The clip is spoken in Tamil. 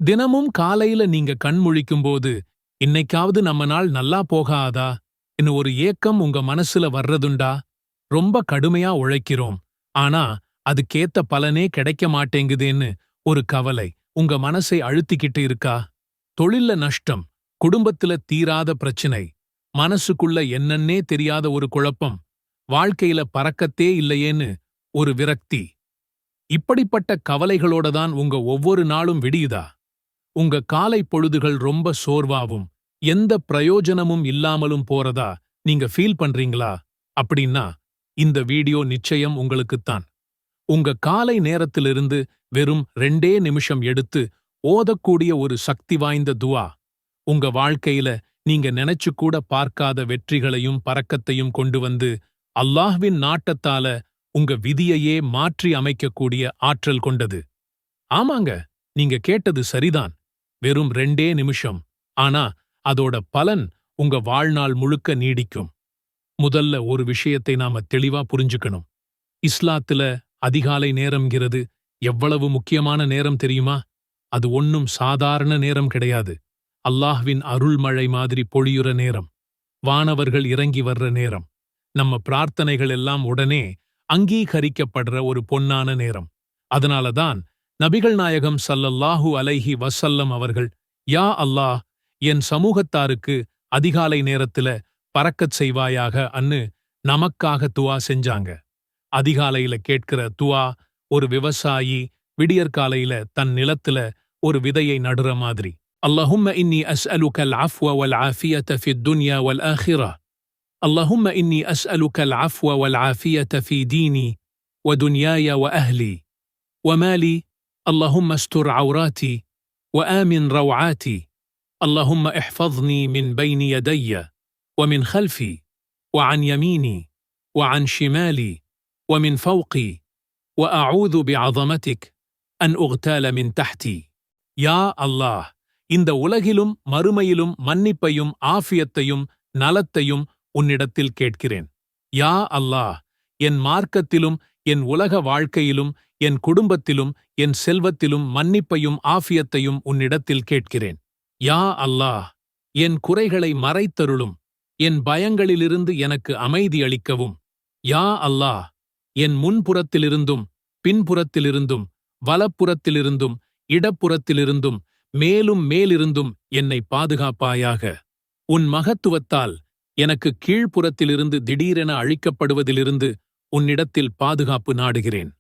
தினமும் காலையில நீங்க கண் முழிக்கும்போது இன்னைக்காவது நம்ம நாள் நல்லா போகாதா இன்னும் ஒரு ஏக்கம் உங்க மனசுல வர்றதுண்டா? ரொம்ப கடுமையா உழைக்கிறோம், ஆனா அதுக்கேத்த பலனே கிடைக்க மாட்டேங்குதேன்னு ஒரு கவலை உங்க மனசை அழுத்திக்கிட்டு இருக்கா? தொழில்ல நஷ்டம், குடும்பத்துல தீராத பிரச்சினை, மனசுக்குள்ள என்னன்னே தெரியாத ஒரு குழப்பம், வாழ்க்கையில பறக்கத்தே இல்லையேன்னு ஒரு விரக்தி. இப்படிப்பட்ட கவலைகளோட தான் உங்க ஒவ்வொரு நாளும் விடியுதா? உங்க காலை பொழுதுகள் ரொம்ப சோர்வாவும் எந்த பிரயோஜனமும் இல்லாமலும் போறதா நீங்க ஃபீல் பண்றீங்களா? அப்படின்னா இந்த வீடியோ நிச்சயம் உங்களுக்குத்தான். உங்க காலை நேரத்திலிருந்து வெறும் 2 நிமிஷம் எடுத்து ஓதக்கூடிய ஒரு சக்தி வாய்ந்த துவா உங்க வாழ்க்கையில நீங்க நினைச்சு கூட பார்க்காத வெற்றிகளையும் பறக்கத்தையும் கொண்டு வந்து அல்லாஹ்வின் நாட்டத்தால உங்க விதியையே மாற்றி அமைக்கக்கூடிய ஆற்றல் கொண்டது. ஆமாங்க, நீங்க கேட்டது சரிதான். வெறும் 2 நிமிஷம், ஆனா அதோட பலன் உங்க வாழ்நாள் முழுக்க நீடிக்கும். முதல்ல ஒரு விஷயத்தை நாம தெளிவா புரிஞ்சுக்கணும். இஸ்லாத்துல அதிகாலை நேரம்ங்கிறது எவ்வளவு முக்கியமான நேரம் தெரியுமா? அது ஒன்னும் சாதாரண நேரம் கிடையாது. அல்லாஹ்வின் அருள்மழை மாதிரி பொழியுற நேரம், வானவர்கள் இறங்கி வர்ற நேரம், நம்ம பிரார்த்தனைகள் எல்லாம் உடனே அங்கீகரிக்கப்படுற ஒரு பொன்னான நேரம். அதனாலதான் நபிகள் நாயகம் ஸல்லல்லாஹு அலைஹி வஸல்லம் அவர்கள், யா அல்லாஹ், என் சமூகத்தாருக்கு அதிகாலை நேரத்துல பறக்கச் செய்வாயாக அன்னு நமக்காக துவா செஞ்சாங்க. அதிகாலையில கேட்கிற துவா ஒரு விவசாயி விடியற்காலையில தன் நிலத்துல ஒரு விதையை நடுற மாதிரி. اللهم إني أسألك العفو والعافية في الدنيا والآخرة. اللهم إني أسألك العفو والعافية في ديني ودنياي وأهلي ومالي. اللهم استر عوراتي وآمن روعاتي. اللهم احفظني من بين يدي ومن خلفي وعن يميني وعن شمالي ومن فوقي وأعوذ بعظمتك أن أغتال من تحتي. يا الله, இந்த உலகிலும் மறுமையிலும் மன்னிப்பையும் ஆஃபியத்தையும் நலத்தையும் உன்னிடத்தில் கேட்கிறேன். யா அல்லாஹ், என் மார்க்கத்திலும் என் உலக வாழ்க்கையிலும் என் குடும்பத்திலும் என் செல்வத்திலும் மன்னிப்பையும் ஆஃபியத்தையும் உன்னிடத்தில் கேட்கிறேன். யா அல்லாஹ், என் குறைகளை மறைத்தருளும், என் பயங்களிலிருந்து எனக்கு அமைதி அளிக்கவும். யா அல்லாஹ், என் முன்புறத்திலிருந்தும் பின்புறத்திலிருந்தும் வலப்புறத்திலிருந்தும் இடப்புறத்திலிருந்தும் மேலும் மேலிருந்தும் என்னை பாதுகாப்பாயாக. உன் மகத்துவத்தால் எனக்கு கீழ்ப்புறத்திலிருந்து திடீரென அழிக்கப்படுவதிலிருந்து உன்னிடத்தில் பாதுகாப்பு நாடுகிறேன்.